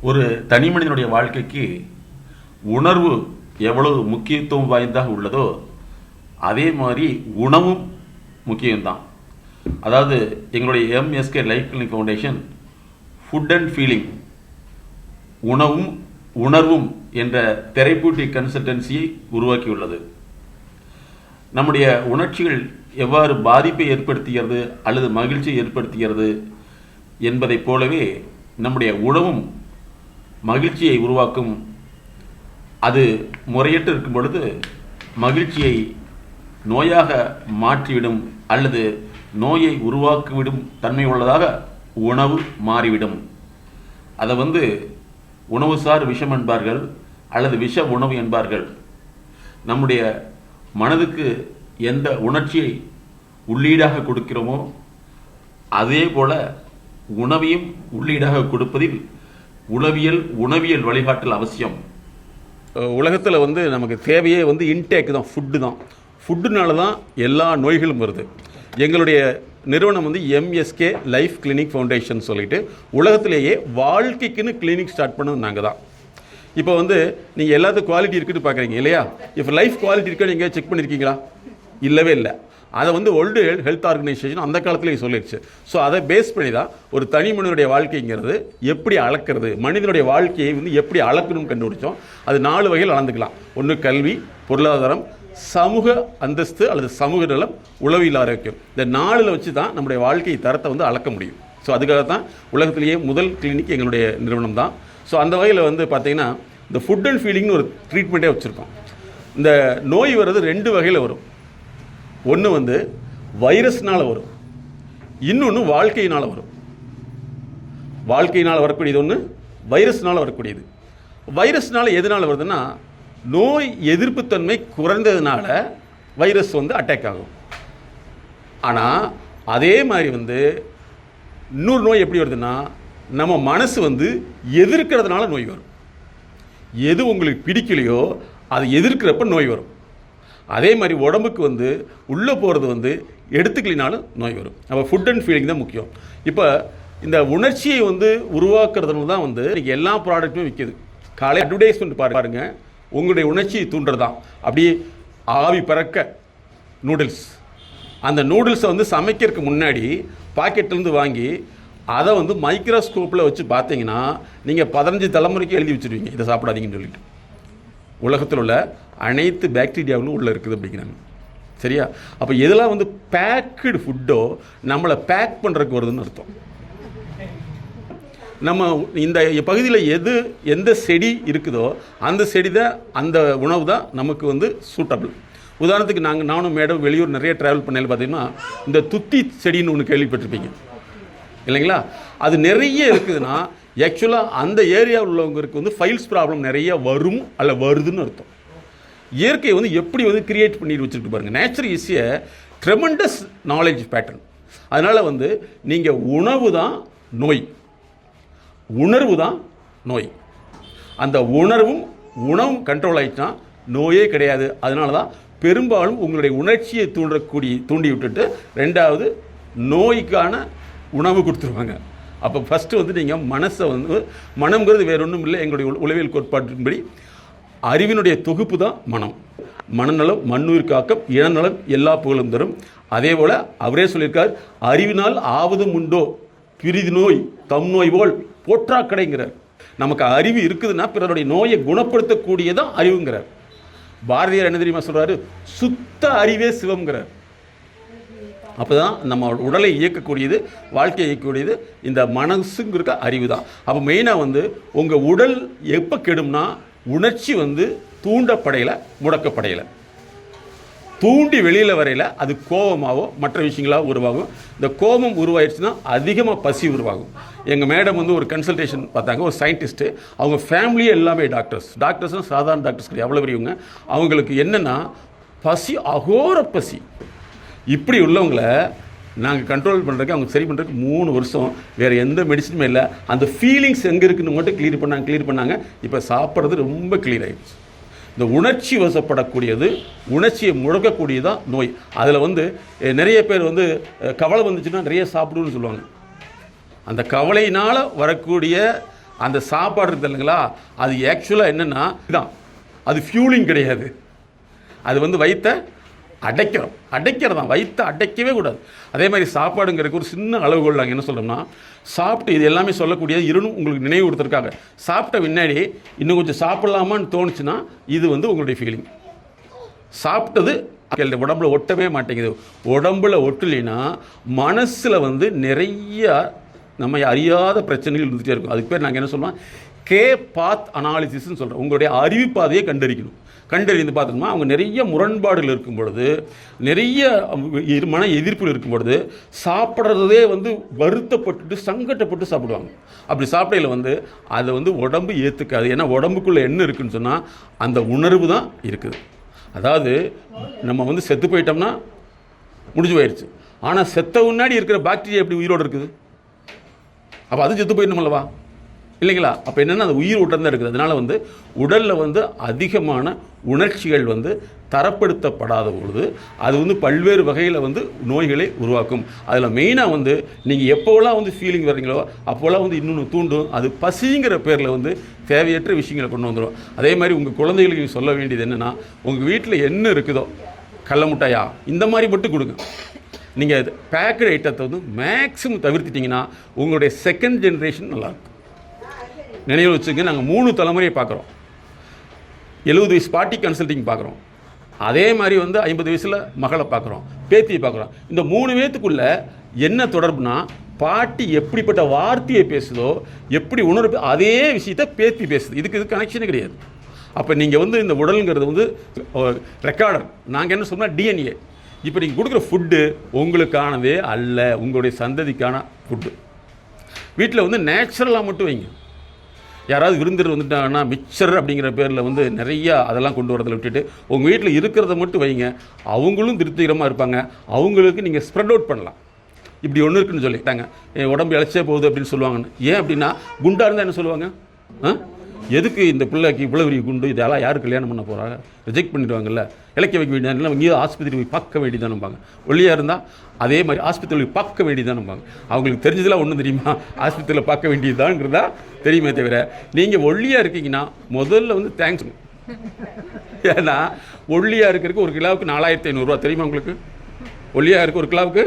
ஒரு தனி மனிதனுடைய வாழ்க்கைக்கு உணர்வு எவ்வளவு முக்கியத்துவம் வாய்ந்ததாக உள்ளதோ அதே மாதிரி உணவும் முக்கியம்தான். அதாவது எங்களுடைய MSK life clinic foundation food and feeling உணவும் உணர்வும் என்ற தெரப்யூட்டிக் கன்சல்டன்சியை உருவாக்கியுள்ளது. நம்முடைய உணர்ச்சிகள் எவ்வாறு பாதிப்பை ஏற்படுத்துகிறது அல்லது மகிழ்ச்சியை ஏற்படுத்துகிறது என்பதைப் போலவே நம்முடைய உணவும் மகிழ்ச்சியை உருவாக்கும். அது முறையற்று இருக்கும் பொழுது மகிழ்ச்சியை நோயாக மாற்றிவிடும் அல்லது நோயை உருவாக்கிவிடும் தன்மை உள்ளதாக உணவு மாறிவிடும். அதை உணவுசார் விஷம் என்பார்கள் அல்லது விஷ உணவு என்பார்கள். நம்முடைய மனதுக்கு எந்த உணர்ச்சியை உள்ளீடாக கொடுக்கிறோமோ அதே போல உணவையும் உள்ளீடாக கொடுப்பதில் உணவியல் வழிகாட்டல் அவசியம். உலகத்தில் நமக்கு தேவையே இன்டேக் தான், ஃபுட்டு தான். ஃபுட்டுனால தான் எல்லா நோய்களும் வருது. எங்களுடைய நிறுவனம் எம்எஸ்கே லைஃப் கிளினிக் ஃபவுண்டேஷன் சொல்லிட்டு உலகத்திலேயே வாழ்க்கைக்குன்னு கிளினிக் ஸ்டார்ட் பண்ணது நாங்கள் தான். இப்போ நீங்கள் எல்லாத்துக்கும் குவாலிட்டி இருக்குன்னு பார்க்குறீங்க இல்லையா? இப்போ லைஃப் குவாலிட்டி இருக்குன்னு நீங்கள் செக் பண்ணியிருக்கீங்களா? இல்லவே இல்லை. அதை வேர்ல்டு ஹெல்த் ஆர்கனைசேஷன் அந்த காலத்துலேயே சொல்லிடுச்சு. ஸோ அதை பேஸ் பண்ணி தான் ஒரு தனி மனிதனுடைய வாழ்க்கைங்கிறது எப்படி அளக்கிறது, மனிதனுடைய வாழ்க்கையை எப்படி அளக்கணும்னு கண்டுபிடிச்சோம். அது 4 வகையில் அளந்துக்கலாம். ஒன்று கல்வி, பொருளாதாரம், சமூக அந்தஸ்து அல்லது சமூக நலம், உளவியல் ஆரோக்கியம். இந்த 4 வச்சு தான் நம்முடைய வாழ்க்கை தரத்தை அளக்க முடியும். ஸோ அதுக்காக தான் உலகத்திலேயே முதல் கிளினிக் எங்களுடைய நிறுவனம் தான். ஸோ அந்த வகையில் பார்த்தீங்கன்னா இந்த ஃபுட் அண்ட் ஃபீலிங்னு ஒரு ட்ரீட்மெண்ட்டே வச்சுருக்கோம். இந்த நோய் வர்றது 2 வகையில் வரும். ஒன்று வைரஸ்னால் வரும், இன்னொன்று வாழ்க்கையினால் வரும். வாழ்க்கையினால் வரக்கூடியது ஒன்று, வைரஸ்னால் வரக்கூடியது. வைரஸ்னால் எதனால் வருதுன்னா நோய் எதிர்ப்புத்தன்மை குறைந்ததுனால வைரஸ் அட்டாக் ஆகும். ஆனால் அதே மாதிரி இன்னொரு நோய் எப்படி வருதுன்னா நம்ம மனசு எதிர்க்கிறதுனால நோய் வரும். எது உங்களுக்கு பிடிக்கலையோ அதை எதிர்க்கிறப்ப நோய் வரும். அதே மாதிரி உடம்புக்கு உள்ளே போகிறது எடுத்துக்கலினாலும் நோய் வரும். அப்போ ஃபுட் அண்ட் ஃபீலிங் தான் முக்கியம். இப்போ இந்த உணர்ச்சியை உருவாக்குறதுனால தான் இன்றைக்கி எல்லா ப்ராடக்ட்டுமே விற்கிது. காலை அட்வர்டைஸ்மெண்ட் பாருங்கள், உங்களுடைய உணர்ச்சியை தூண்டுறதான். அப்படியே ஆவி பறக்க நூடுல்ஸ், அந்த நூடுல்ஸை சமைக்கிறதுக்கு முன்னாடி பாக்கெட்லேருந்து வாங்கி அதை மைக்ரோஸ்கோப்பில் வச்சு பார்த்தீங்கன்னா நீங்கள் 15 தலைமுறைக்கு எழுதி வச்சுருவீங்க இதை சாப்பிடாதீங்கன்னு சொல்லிட்டு. உலகத்தில் உள்ள அனைத்து பாக்டீரியாவும் உள்ளே இருக்குது அப்படிங்கிறாங்க. சரியா? அப்போ எதெல்லாம் பேக்குடு ஃபுட்டோ நம்மளை பேக் பண்ணுறதுக்கு வருதுன்னு அர்த்தம். நம்ம இந்த பகுதியில் எந்த செடி இருக்குதோ அந்த செடி தான், அந்த உணவு தான் நமக்கு சூட்டபிள். உதாரணத்துக்கு நானும் மேடம் வெளியூர் நிறைய ட்ராவல் பண்ணல பார்த்தீங்கன்னா இந்த துத்தி செடின்னு ஒன்று கேள்விப்பட்டிருப்பீங்க இல்லைங்களா? அது நிறைய இருக்குதுன்னா ஆக்சுவலாக அந்த ஏரியாவில் உள்ளவங்களுக்கு ஃபைல்ஸ் ப்ராப்ளம் நிறைய வரும் அல்ல வருதுன்னு அர்த்தம். இயற்கை எப்படி கிரியேட் பண்ணிட்டு வச்சுருக்கு பாருங்கள். Nature is a tremendous knowledge pattern. அதனால் நீங்கள் உணவு தான் நோய், உணர்வு தான் நோய். அந்த உணவும் கண்ட்ரோல் ஆகிடுச்சுன்னா நோயே கிடையாது. அதனால தான் பெரும்பாலும் உங்களுடைய உணர்ச்சியை தூண்டி விட்டுட்டு 2வது நோய்க்கான உணவு கொடுத்துருவாங்க. அப்போ ஃபஸ்ட்டு நீங்கள் மனசை மனம்ங்கிறது வேறு ஒன்றும் இல்லை. எங்களுடைய உளவியல் கோட்பாட்டின்படி அறிவினுடைய தொகுப்பு தான் மனம். மனநலம் மண்ணுயிர் காக்கம், இனநலம் எல்லா புகழும் தரும். அதே போல் அவரே சொல்லியிருக்கார், அறிவினால் ஆவதும் உண்டோ பிரிது நோய் தம் நோய் போல் போற்றா கடைங்கிறார். நமக்கு அறிவு இருக்குதுன்னா பிறருடைய நோயை குணப்படுத்தக்கூடியதான் அறிவுங்கிறார். பாரதியார் என்ன தெரியுமா சொல்கிறாரு? சுத்த அறிவே சிவம்ங்கிறார். அப்போ தான் நம்ம உடலை இயக்கக்கூடியது, வாழ்க்கையை இயக்கக்கூடியது இந்த மனசுங்கிற அறிவு தான். அப்போ மெயினாக உங்கள் உடல் எப்போ கெடும்னா உணர்ச்சி தூண்டப்படையில் முடக்கப்படையில், தூண்டி வெளியில் வரையில் அது கோபமாகவோ மற்ற விஷயங்களாக உருவாகும். இந்த கோபம் உருவாயிடுச்சுன்னா அதிகமாக பசி உருவாகும். எங்கள் மேடம் ஒரு கன்சல்டேஷன் பார்த்தாங்க, ஒரு சயின்டிஸ்ட்டு. அவங்க ஃபேமிலியே எல்லாமே டாக்டர்ஸ்னால் சாதாரண டாக்டர்ஸ் கிடையாது, எவ்வளோ பெரியவங்க. அவங்களுக்கு என்னென்னா பசி, அகோர பசி. இப்படி உள்ளவங்களை நாங்கள் கண்ட்ரோல் பண்ணுறதுக்கு, அவங்க சரி பண்ணுறதுக்கு 3 வருஷம் வேறு எந்த மெடிசனுமே இல்லை. அந்த ஃபீலிங்ஸ் எங்கே இருக்குன்னு மட்டும் கிளியர் பண்ணாங்க. இப்போ சாப்பிட்றது ரொம்ப கிளியர் ஆகிடுச்சு. இந்த உணர்ச்சி வசப்படக்கூடியது, உணர்ச்சியை முழக்கக்கூடியதான் நோய். அதில் நிறைய பேர் கவலை வந்துச்சுன்னா நிறைய சாப்பிடுன்னு சொல்லுவாங்க. அந்த கவலையினால் வரக்கூடிய அந்த சாப்பாடு இருக்குது இல்லைங்களா, அது ஆக்சுவலாக என்னென்னா இதுதான், அது ஃபியூலிங் கிடையாது. அது வந்து வயிற்றை அடைக்கிறதான், வயிற்றை அடைக்கவே கூடாது. அதே மாதிரி சாப்பாடுங்கிறதுக்கு ஒரு சின்ன அளவுகோல் நாங்கள் என்ன சொல்கிறோம்னா, சாப்பிட்டு இது எல்லாமே சொல்லக்கூடியது இருணும் உங்களுக்கு நினைவு கொடுத்துருக்காங்க. சாப்பிட்ட பின்னாடி இன்னும் கொஞ்சம் சாப்பிட்லாமான்னு தோணுச்சுன்னா இது வந்து உங்களுடைய ஃபீலிங். சாப்பிட்டது உடம்புல ஒட்டவே மாட்டேங்குது. உடம்புல ஒட்டலைன்னா மனசில் வந்து நிறைய நம்ம அறியாத பிரச்சனைகள் இருந்துகிட்டே இருக்கும். அதுக்கு பேர் நாங்கள் என்ன சொல்லுவோம், கே பாத் அனாலிசிஸ்ன்னு சொல்கிறோம். உங்களுடைய அறிவு பாதையை கண்டறிந்து பார்த்தோம்னா அவங்க நிறைய முரண்பாடுகள் இருக்கும் பொழுது, நிறைய மன எதிர்ப்புகள் இருக்கும் பொழுது சாப்பிட்றதே வந்து வருத்தப்பட்டு சங்கடப்பட்டு சாப்பிடுவாங்க. அப்படி சாப்பிடையில் வந்து அதை வந்து உடம்பு ஏற்றுக்காது. ஏன்னா உடம்புக்குள்ளே என்ன இருக்குதுன்னு சொன்னால் அந்த உணர்வு தான் இருக்குது. அதாவது நம்ம வந்து செத்து போயிட்டோம்னா முடிஞ்சு போயிடுச்சு. ஆனால் செத்த முன்னாடி இருக்கிற பாக்டீரியா எப்படி உயிரோடு இருக்குது? அப்போ அது செத்து போயிடணும் அல்லவா, இல்லைங்களா? அப்போ என்னென்னா அது உயிர் ஊட்டம் தான் இருக்குது. அதனால் வந்து உடலில் வந்து அதிகமான உணர்ச்சிகள் வந்து தரப்படுத்தப்படாத பொழுது அது வந்து பல்வேறு வகையில் வந்து நோய்களை உருவாக்கும். அதில் மெயினாக வந்து நீங்கள் எப்போலாம் வந்து ஃபீலிங் வர்றீங்களோ அப்போலாம் வந்து இன்னொன்று தூண்டும். அது பசிங்கிற பேரில் வந்து தேவையற்ற விஷயங்களை கொண்டு வந்துடும். அதே மாதிரி உங்கள் குழந்தைகளுக்கு சொல்ல வேண்டியது என்னென்னா, உங்கள் வீட்டில் என்ன இருக்குதோ, கடல மிட்டாயா இந்த மாதிரி மட்டும் கொடுங்க. நீங்கள் பேக்கட் ஐட்டத்தை வந்து மேக்ஸிமம் தவிர்த்துட்டிங்கன்னா உங்களுடைய செகண்ட் ஜென்ரேஷன் நல்லாயிருக்கும். நினைவு வச்சுங்க, நாங்கள் 3 தலைமுறையை பார்க்குறோம். 70 வயசு பாட்டி கன்சல்டிங் பார்க்குறோம். அதே மாதிரி வந்து 50 வயசில் மகளை பார்க்குறோம், பேத்தியை பார்க்குறோம். இந்த 3 பேத்துக்குள்ளே என்ன தொடர்புனா, பாட்டி எப்படிப்பட்ட வார்த்தையை பேசுதோ, எப்படி உணர்வு அதே விஷயத்தை பேத்தி பேசுது. இது கனெக்ஷனே கிடையாது. அப்போ நீங்கள் வந்து இந்த உடலுங்கிறது வந்து ரெக்கார்டர். நாங்கள் என்ன சொன்னால் டிஎன்ஏ. இப்போ நீங்கள் கொடுக்குற ஃபுட்டு உங்களுக்கானதே அல்ல, உங்களுடைய சந்ததிக்கான ஃபுட்டு. வீட்டில் வந்து நேச்சுரலாக மட்டும் வைங்க. யாராவது விருந்தினர் வந்துட்டாங்கன்னா மிக்சர் அப்படிங்கிற பேரில் வந்து நிறையா அதெல்லாம் கொண்டு வரதில் விட்டுட்டு உங்கள் வீட்டில் இருக்கிறத மட்டும் வைங்க. அவங்களும் திருப்திகரமாக இருப்பாங்க. அவங்களுக்கு நீங்கள் ஸ்ப்ரெட் அவுட் பண்ணலாம். இப்படி ஒன்று இருக்குன்னு சொல்லிட்டாங்க, என் உடம்பு இழைச்சே போகுது அப்படின்னு சொல்லுவாங்கன்னு. ஏன் அப்படின்னா, குண்டாக இருந்தால் என்ன சொல்லுவாங்க, எதுக்கு இந்த பிள்ளைக்கு இவ்வளோ பெரிய குண்டு, இதெல்லாம் யார் கல்யாணம் பண்ண போகிறாங்க, ரிஜெக்ட் பண்ணிடுவாங்கல்ல, இலக்க வைக்க வேண்டியதான், இங்கே ஆஸ்பத்திரி போய் பார்க்க வேண்டியதானுப்பாங்க. ஒல்லியாக இருந்தால் அதே மாதிரி ஆஸ்பத்திரியில் பார்க்க வேண்டியதானுப்பாங்க. அவங்களுக்கு தெரிஞ்சதெல்லாம் ஒன்றும் தெரியுமா, ஆஸ்பத்திரியில் பார்க்க வேண்டியதான்ங்கிறதா தெரியுமே தவிர, நீங்கள் ஒல்லியாக இருக்கீங்கன்னா முதல்ல வந்து தேங்க்ஸ். ஏன்னா ஒல்லியாக இருக்கிறதுக்கு ஒரு கிலோவுக்கு 4500 தெரியுமா உங்களுக்கு? ஒல்லியாக இருக்க ஒரு கிலோவுக்கு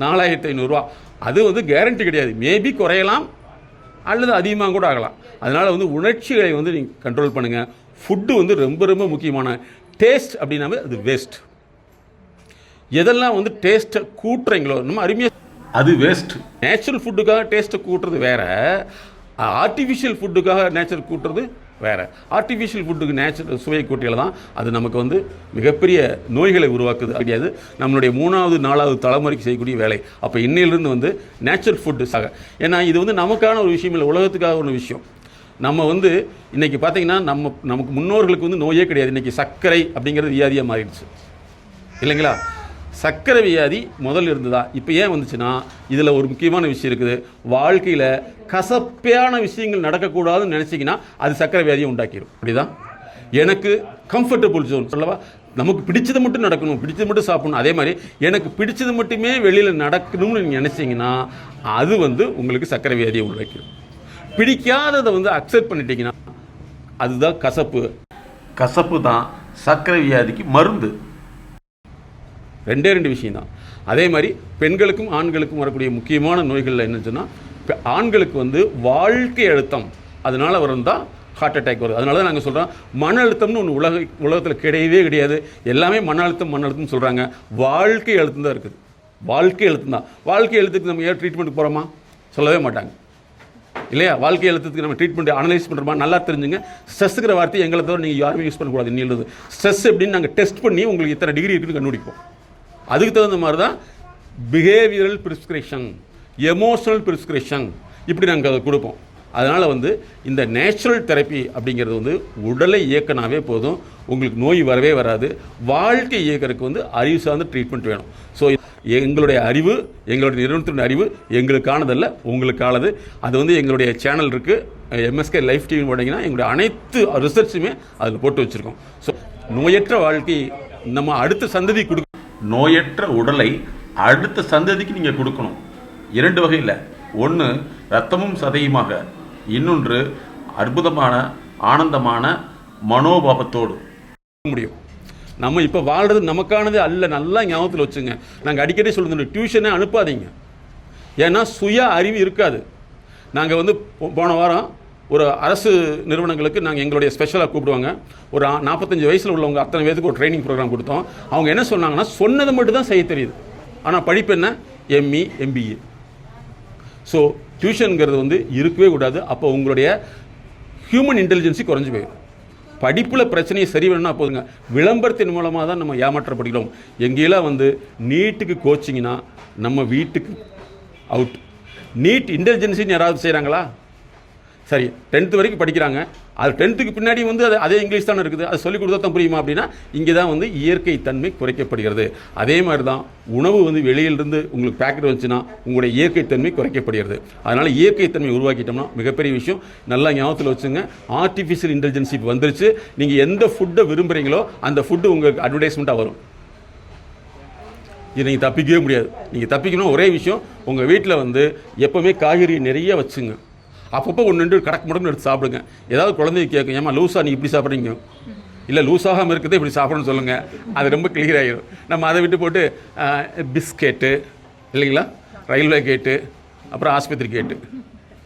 4500. அது வந்து கேரண்டி கிடையாது. மேபி குறையலாம் அல்லது அதிகமாக கூட ஆகலாம். அதனால் வந்து உணர்ச்சிகளை வந்து நீங்கள் கண்ட்ரோல் பண்ணுங்கள். ஃபுட்டு வந்து ரொம்ப ரொம்ப முக்கியமான. டேஸ்ட் அப்படின்னாவே அது வேஸ்ட். எதெல்லாம் வந்து டேஸ்ட்டை கூட்டுறீங்களோ நம்ம அருமையாக, அது வேஸ்ட். நேச்சுரல் ஃபுட்டுக்காக டேஸ்ட்டை கூட்டுறது வேறு, ஆர்டிஃபிஷியல் ஃபுட்டுக்காக நேச்சுரல் கூட்டுறது வேறு. ஆர்டிஃபிஷியல் ஃபுட்டுக்கு நேச்சுரல் சுவை கூட்டியில் தான் அது நமக்கு வந்து மிகப்பெரிய நோய்களை உருவாக்குது. கிடையாது நம்மளுடைய 3வது 4வது தலைமுறைக்கு செய்யக்கூடிய வேலை. அப்போ இன்னையிலிருந்து வந்து நேச்சுரல் ஃபுட்டு சாக, ஏன்னா இது வந்து நமக்கான ஒரு விஷயம் இல்லை, உலகத்துக்காக ஒரு விஷயம். நம்ம வந்து இன்றைக்கி பார்த்திங்கன்னா நமக்கு முன்னோர்களுக்கு வந்து நோயே கிடையாது. இன்றைக்கி சர்க்கரை அப்படிங்கிறது வியாதியாக மாறிடுச்சு இல்லைங்களா? சர்க்கரை வியாதி முதல்ல இருந்ததா, இப்போ ஏன் வந்துச்சுன்னா இதில் ஒரு முக்கியமான விஷயம் இருக்குது. வாழ்க்கையில் கசப்பான விஷயங்கள் நடக்கக்கூடாதுன்னு நினச்சிங்கன்னா அது சர்க்கரை வியாதியை உண்டாக்கிடும். அப்படிதான் எனக்கு கம்ஃபர்டபுள் ஜோன் சொல்லவா, நமக்கு பிடிச்சது மட்டும் நடக்கணும், பிடிச்சது மட்டும் சாப்பிடணும். அதே மாதிரி எனக்கு பிடிச்சது மட்டுமே வெளியில் நடக்கணும்னு நீங்கள் நினச்சிங்கன்னா அது வந்து உங்களுக்கு சர்க்கரை வியாதியை உண்டாக்கிடும். பிடிக்காததை வந்து அக்செப்ட் பண்ணிட்டீங்கன்னா அதுதான் கசப்பு. கசப்பு தான் சர்க்கரை வியாதிக்கு மருந்து. 2 விஷயம்தான். அதே மாதிரி பெண்களுக்கும் ஆண்களுக்கும் வரக்கூடிய முக்கியமான நோய்களில் என்னன்னு சொன்னால், ஆண்களுக்கு வந்து வாழ்க்கை அழுத்தம், அதனால் வரந்தான் ஹார்ட் அட்டாக் வருது. அதனால தான் நாங்கள் சொல்கிறோம், மன அழுத்தம்னு ஒன்று உலகத்தில் கிடையவே கிடையாது. எல்லாமே மன அழுத்தம் சொல்கிறாங்க. வாழ்க்கை அழுத்தம் தான் இருக்குது. வாழ்க்கை அழுத்தம் தான். வாழ்க்கை அழுத்தத்துக்கு நம்ம ஏன் ட்ரீட்மெண்ட்டுக்கு போகிறோமா? சொல்லவே மாட்டாங்க இல்லையா? வாழ்க்கை அழுத்தத்துக்கு நம்ம ட்ரீட்மெண்ட் அனலைஸ் பண்ணுறோமா? நல்லா தெரிஞ்சுங்க. ஸ்ட்ரெஸ்ஸுங்கிற வார்த்தை எங்களை தவிர நீங்கள் யாருமே யூஸ் பண்ணக்கூடாது. இன்னிலிருந்து ஸ்ட்ரெஸ் எப்படின்னு நாங்கள் டெஸ்ட் பண்ணி உங்களுக்கு இத்தனை டிகிரி இருக்குன்னு கண்டுபிடிப்போம். அதுக்கு தகுந்த மாதிரி தான் பிஹேவியரல் ப்ரிஸ்கிரிப்ஷன், எமோஷனல் ப்ரிஸ்கிரிப்ஷன் இப்படி நாங்கள் அதை கொடுப்போம். அதனால் வந்து இந்த நேச்சுரல் தெரப்பி அப்படிங்கிறது வந்து உடலை இயக்கினாவே போதும், உங்களுக்கு நோய் வரவே வராது. வாழ்க்கை இயக்கிறதுக்கு வந்து அறிவு சார்ந்த ட்ரீட்மெண்ட் வேணும். ஸோ எங்களுடைய அறிவு, எங்களுடைய நிறுவனத்தினுடைய அறிவு எங்களுக்கானதல்ல, உங்களுக்கானது. அது வந்து எங்களுடைய சேனல் இருக்குது, எம்எஸ்கே லைஃப் டிவி போட்டிங்கன்னா எங்களுடைய அனைத்து ரிசர்ச்சுமே அதில் போட்டு வச்சுருக்கோம். ஸோ நோயற்ற வாழ்க்கை நம்ம அடுத்த சந்ததி கொடுக்க, நோயற்ற உடலை அடுத்த சந்ததிக்கு நீங்கள் கொடுக்கணும். 2 வகையில். ஒன்று ரத்தமும் சதையுமாக இன்னொன்று அற்புதமான ஆனந்தமான மனோபாவத்தோடு முடியும். நம்ம இப்போ வாழ்கிறது நமக்கானது அல்ல. நல்லா ஞாபகத்தில் வச்சுங்க. நாங்கள் அடிக்கடி சொல்லுங்க, டியூஷனே அனுப்பாதீங்க. ஏன்னா சுய அறிவு இருக்காது. நாங்கள் வந்து போன வாரம் ஒரு அரசு நிறுவனங்களுக்கு நாங்கள் எங்களுடைய ஸ்பெஷலாக கூப்பிடுவாங்க. ஒரு 45 வயசில் உள்ளவங்க அத்தனை பேருக்கு ஒரு ட்ரைனிங் ப்ரோக்ராம் கொடுத்தோம். அவங்க என்ன சொன்னாங்கன்னா, சொன்னதை மட்டும் தான் செய்ய தெரியுது, ஆனால் படிப்பு என்ன, எம்இ எம்பிஏ. ஸோ டியூஷனுங்கிறது வந்து இருக்கவே கூடாது. அப்போ உங்களுடைய ஹியூமன் இன்டெலிஜென்சி குறைஞ்சி போயிடும். படிப்பில் பிரச்சனையை சரி வேணும்னா போதுங்க. விளம்பரத்தின் மூலமாக தான் நம்ம ஏமாற்றப்படுகிறோம். எங்கேயெல்லாம் வந்து நீட்டுக்கு கோச்சிங்கன்னா நம்ம வீட்டுக்கு அவுட். நீட் இன்டெலிஜென்சின்னு யாராவது செய்கிறாங்களா? சரி, 10th வரைக்கும் படிக்கிறாங்க. அது 10th பின்னாடி வந்து அதே இங்கிலீஷ் தானே இருக்குது. அது சொல்லிக் கொடுத்தா தான் புரியுமா அப்படின்னா, இங்கே தான் வந்து இயற்கை தன்மை குறைக்கப்படுகிறது. அதே மாதிரி தான் உணவு வந்து வெளியிலிருந்து உங்களுக்கு பேக்கெட் வந்துச்சுன்னா உங்களுடைய இயற்கை தன்மை குறைக்கப்படுகிறது. அதனால் இயற்கை தன்மை உருவாக்கிட்டோம்னா மிகப்பெரிய விஷயம். நல்லா ஞாபகத்தில் வச்சுங்க. ஆர்டிஃபிஷியல் இன்டெலிஜென்சி இப்போ வந்துருச்சு. நீங்கள் எந்த ஃபுட்டை விரும்புகிறீங்களோ அந்த ஃபுட்டு உங்களுக்கு அட்வர்டைஸ்மெண்ட்டாக வரும். இது நீங்கள் தப்பிக்கவே முடியாது. நீங்கள் தப்பிக்கணும் ஒரே விஷயம், உங்கள் வீட்டில் வந்து எப்போவுமே காய்கறி நிறைய வச்சுங்க. அப்பப்போ ஒன்று ரெண்டு கடக்கு முடக்குன்னு எடுத்து சாப்பிடுங்க. ஏதாவது குழந்தைங்க கேட்கும், ஏமா லூஸாக நீங்கள் இப்படி சாப்பிட்றீங்க, இல்லை லூஸாகாமல் இருக்கிறதே இப்படி சாப்பிடணும்னு சொல்லுங்கள். அது ரொம்ப கிளியர் ஆகிடும். நம்ம அதை விட்டு போட்டு பிஸ்கெட்டு இல்லைங்களா, ரயில்வே கேட்டு, அப்புறம் ஆஸ்பத்திரி கேட்டு,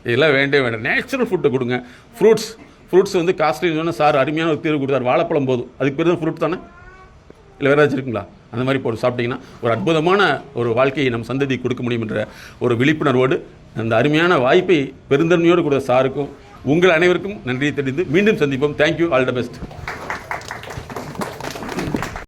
இதெல்லாம் வேண்டவே வேண்டாம். நேச்சுரல் ஃபுட்டை கொடுங்க. ஃப்ரூட்ஸ் வந்து காஸ்ட்லின்னு சொன்னால் சார் அருமையான ஒரு தீர்வு கொடுத்தார். வாழைப்பழம் போதும், அதுக்கு பேர் தான் ஃப்ரூட் தானே, இல்லை வேறு ஏதாச்சும் இருக்குங்களா? அந்த மாதிரி போட்டு சாப்பிட்டிங்கன்னா ஒரு அற்புதமான ஒரு வாழ்க்கையை நம் சந்ததி கொடுக்க முடியும் என்ற ஒரு விழிப்புணர்வோடு அந்த அருமையான வாய்ப்பை பெருந்தன்மையோடு கொடுத்த சாருக்கும் உங்கள் அனைவருக்கும் நன்றியை தெரிந்து மீண்டும் சந்திப்போம். Thank you, all the best.